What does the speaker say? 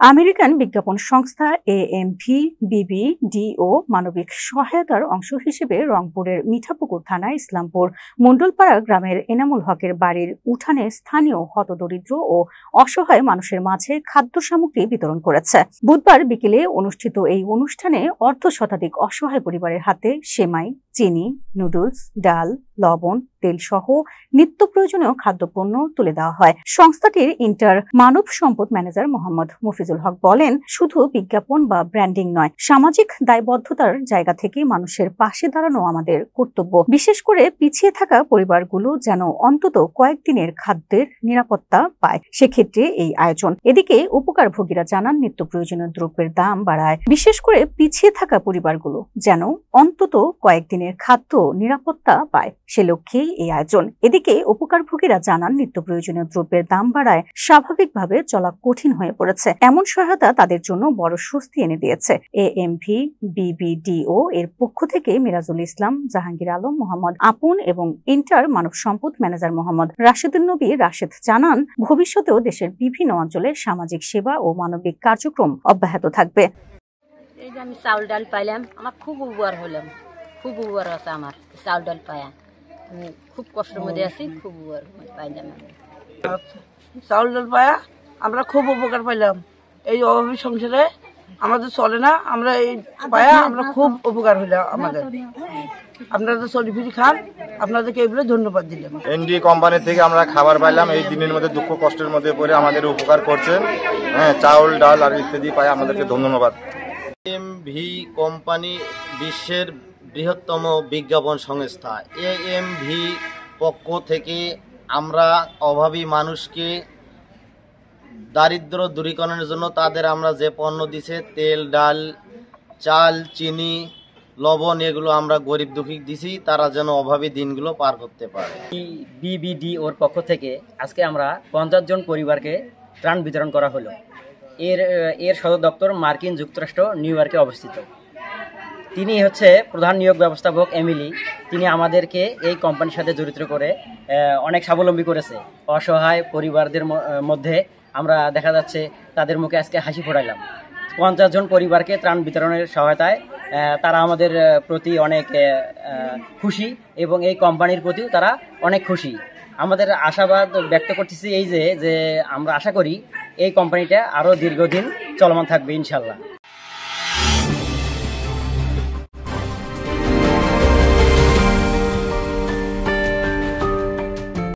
American বিজ্ঞাপন সংস্থা এএমভি বিবিডিও মানবিক সহায়তার অংশ হিসেবে রংপুরের মিঠাপুকুর থানায় ইসলামপুর মণ্ডলপাড়া গ্রামের এনামুল হকের বাড়ির উঠানে স্থানীয় হতদরিদ্র ও অসহায় মানুষের মাঝে খাদ্য সামগ্রী বিতরণ করেছে। বুধবার বিকেলে অনুষ্ঠিত এই অনুষ্ঠানে অর্ধশতাধিক অসহায় পরিবারের হাতে সেমাই, চিনি, নুডলস, ডাল, লবণ, তেল সহ নিত্য প্রয়োজনীয় খাদ্যপণ্য তুলে দেওয়া হয়। সংস্থাটির ইন্টার মানব সম্পদ ম্যানেজার মোহাম্মদ মফিজুল হক বলেন, শুধু বিজ্ঞাপন বা ব্র্যান্ডিং নয়, সামাজিক দায়বদ্ধতার জায়গা থেকে মানুষের পাশে দাঁড়ানো আমাদের কর্তব্য। বিশেষ করে পিছিয়ে থাকা পরিবারগুলো যেন অন্তত কয়েকদিনের খাদ্যের নিরাপত্তা পায়, সেক্ষেত্রে এই আয়োজন। এদিকে উপকারভোগীরা জানান, নিত্য প্রয়োজনীয় দ্রব্যের দাম বাড়ায় বিশেষ করে পিছিয়ে থাকা পরিবারগুলো যেন অন্তত কয়েকদিনের খাদ্য নিরাপত্তা পায়, সে লক্ষ্যেই এই আয়োজন। এদিকে উপকারভোগীরা জানান, নিত্য প্রয়োজনীয় দ্রব্যের দাম বাড়ায় স্বাভাবিকভাবে চলা কঠিন হয়ে পড়েছে। এমন সহায়তা তাদের জন্য বড় স্বস্তি এনে দিয়েছে। এএমভি বিবিডিও এর পক্ষ থেকে মিরাজুল ইসলাম, জাহাঙ্গীর আলম, মোহাম্মদ আপন এবং ইন্টার মানব সম্পদ ম্যানেজার মোহাম্মদ রাশেদুন নবী রাশেদ জানান, ভবিষ্যতেও দেশের বিভিন্ন অঞ্চলে সামাজিক সেবা ও মানবিক কার্যক্রম অব্যাহত থাকবে। এই যে আমি চাউল ডাল পাইলাম, আমার খুব উপকার হলাম, খুব উপকার আছে আমার চাউল ডাল পায়া। আমি খুব কষ্টের মধ্যে আছি, খুব উপকার পাইলাম আমি। চাউল ডাল পায়া আমরা খুব উপকার পাইলাম। এই অভাবী সংসারে আমাদের চলে না, আমরা এই পায়া আমরা খুব উপকার হইলাম আমাদের। আপনারা তো চলি ফিরি খান, আপনাদেরকে এইগুলো ধন্যবাদ দিলাম। এনডি কোম্পানি থেকে আমরা খাবার পাইলাম। এই দিনের মধ্যে দুঃখ কষ্টের মধ্যে পড়ে আমাদের উপকার করছেন। চাউল ডাল আর ইত্যাদি পাই, আমাদেরকে ধন্যবাদ। এএমভি কোম্পানি বিশ্বের বৃহত্তম বিজ্ঞাপন সংস্থা। এএমভি পক্ষ থেকে আমরা অভাবী মানুষকে দারিদ্র দূরীকরণের জন্য তাদের আমরা যে পণ্য দিছে, তেল, ডাল, চাল, চিনি, লবণ, এগুলো আমরা গরিব দুঃখী দিছি, তারা যেন অভাবী দিনগুলো পার করতে পারে। বিবিডি ওর পক্ষ থেকে আজকে আমরা 50 জন পরিবারকে ত্রাণ বিতরণ করা হলো। এর সদর দপ্তর মার্কিন যুক্তরাষ্ট্র নিউ ইয়র্কে অবস্থিত। তিনি হচ্ছে প্রধান নিয়োগ ব্যবস্থাপক এমিলি। তিনি আমাদেরকে এই কোম্পানির সাথে জড়িত করে অনেক স্বাবলম্বী করেছে। অসহায় পরিবারদের মধ্যে আমরা দেখা যাচ্ছে তাদের মুখে আজকে হাসি ফোটাইলাম। 50 জন পরিবারকে ত্রাণ বিতরণের সহায়তায় তারা আমাদের প্রতি অনেক খুশি এবং এই কোম্পানির প্রতিও তারা অনেক খুশি। আমাদের আশাবাদ ব্যক্ত করতেছি এই যে আমরা আশা করি এই কোম্পানিটা আরও দীর্ঘদিন চলমান থাকবে ইনশাল্লাহ।